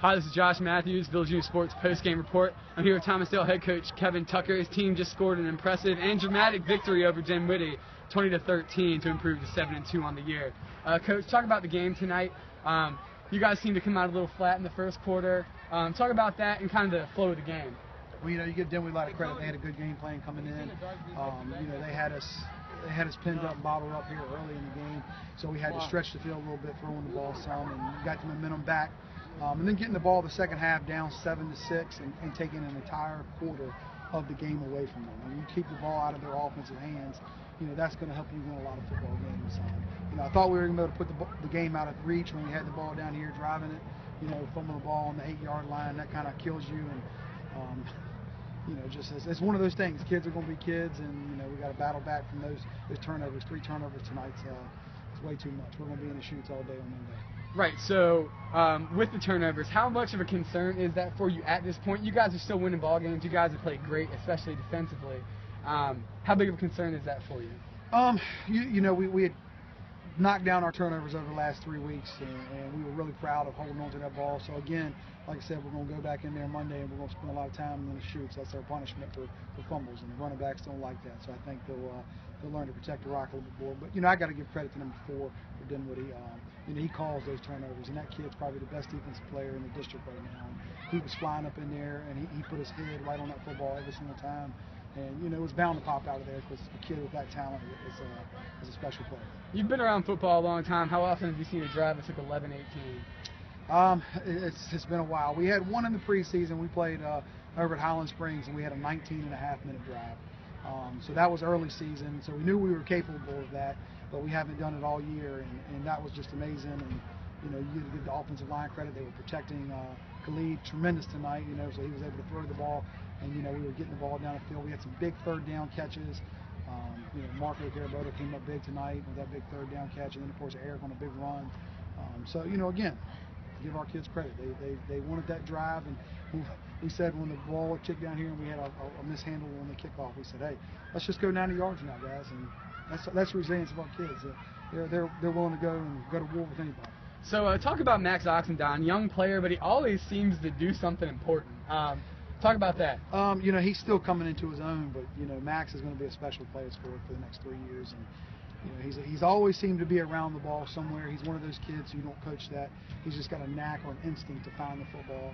Hi, this is Josh Matthews, Village News Sports Postgame Report. I'm here with Thomasdale head coach Kevin Tucker. His team just scored an impressive and dramatic victory over Dinwiddie, 20-13, to improve to 7-2 on the year. Coach, talk about the game tonight. You guys seem to come out a little flat in the first quarter. Talk about that and kind of the flow of the game. Well, you give Dinwiddie a lot of credit. They had a good game plan coming in. They had us pinned up and bottled up here early in the game, so we had to stretch the field a little bit, throwing the ball some, and got the momentum back. And then getting the ball the second half down 7-6 and taking an entire quarter of the game away from them. When you keep the ball out of their offensive hands, that's going to help you win a lot of football games. I thought we were going to be able to put the game out of reach when we had the ball down here driving it. Fumbling the ball on the 8-yard line, that kind of kills you. And it's one of those things. Kids are going to be kids, and we got to battle back from those turnovers. 3 turnovers tonight's way too much. We're going to be in the shoots all day on Monday. Right, so with the turnovers, how much of a concern is that for you at this point? You guys are still winning ball games. You guys have played great, especially defensively. How big of a concern is that for you? We had knocked down our turnovers over the last 3 weeks, and we were really proud of holding on to that ball. So again, like I said, we're going to go back in there Monday, and we're going to spend a lot of time in the shoots. That's our punishment for fumbles, and the running backs don't like that. So I think they'll learn to protect the rock a little bit more. But I got to give credit to number 4 for Dinwiddie. He calls those turnovers, and that kid's probably the best defensive player in the district right now. And he was flying up in there, and he put his head right on that football every single time. And it was bound to pop out of there because a kid with that talent is a special player. You've been around football a long time. How often have you seen a drive that took 11-18? It's been a while. We had one in the preseason. We played over at Highland Springs, and we had a 19.5-minute drive. So that was early season. So we knew we were capable of that, but we haven't done it all year, and that was just amazing. And you give the offensive line credit. They were protecting Khalid tremendous tonight. So he was able to throw the ball, and we were getting the ball down the field. We had some big third down catches. Marco Caraboto came up big tonight with that big third down catch, and then of course Eric on a big run. So again, give our kids credit. They wanted that drive, and we said when the ball was kicked down here and we had a mishandle on the kickoff, we said, hey, let's just go 90 yards now, guys. And that's the resilience of our kids. They're willing to go to war with anybody. So talk about Max Oxendine, young player, but he always seems to do something important. Talk about that. He's still coming into his own, but Max is going to be a special player for the next 3 years, and he's always seemed to be around the ball somewhere. He's one of those kids who don't coach that. He's just got a knack or an instinct to find the football.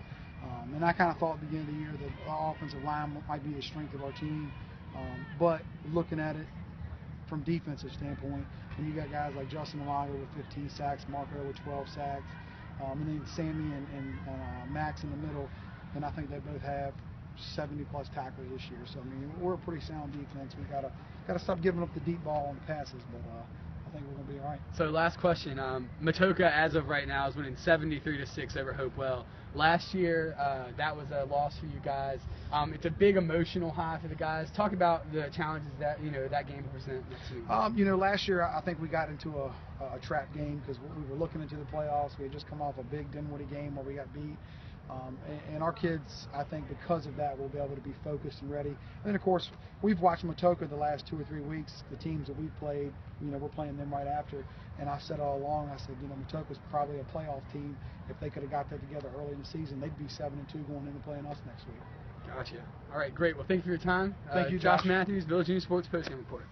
And I kind of thought at the beginning of the year that our offensive line might be the strength of our team, but looking at it from defensive standpoint, when you got guys like Justin Malaga with 15 sacks, Marco with 12 sacks, and then Sammy and Max in the middle, and I think they both have 70-plus tackles this year. So we're a pretty sound defense. We gotta stop giving up the deep ball on the passes, but I think we're gonna be all right. So last question: Matoka, as of right now, is winning 73-6 over Hopewell. Last year, that was a loss for you guys. It's a big emotional high for the guys. Talk about the challenges that that game will present next week. Last year I think we got into a trap game because we were looking into the playoffs. We had just come off a big Dinwiddie game where we got beat. And our kids, I think because of that, will be able to be focused and ready. And then, of course, we've watched Matoka the last 2 or 3 weeks. The teams that we've played, we're playing them right after. And I said all along, I said, Matoka's probably a playoff team. If they could have got that together early in the season, they'd be 7-2 going into playing us next week. Gotcha. All right, great. Well, thank you for your time. Thank you, Josh Matthews, Village News Sports Postgame Report.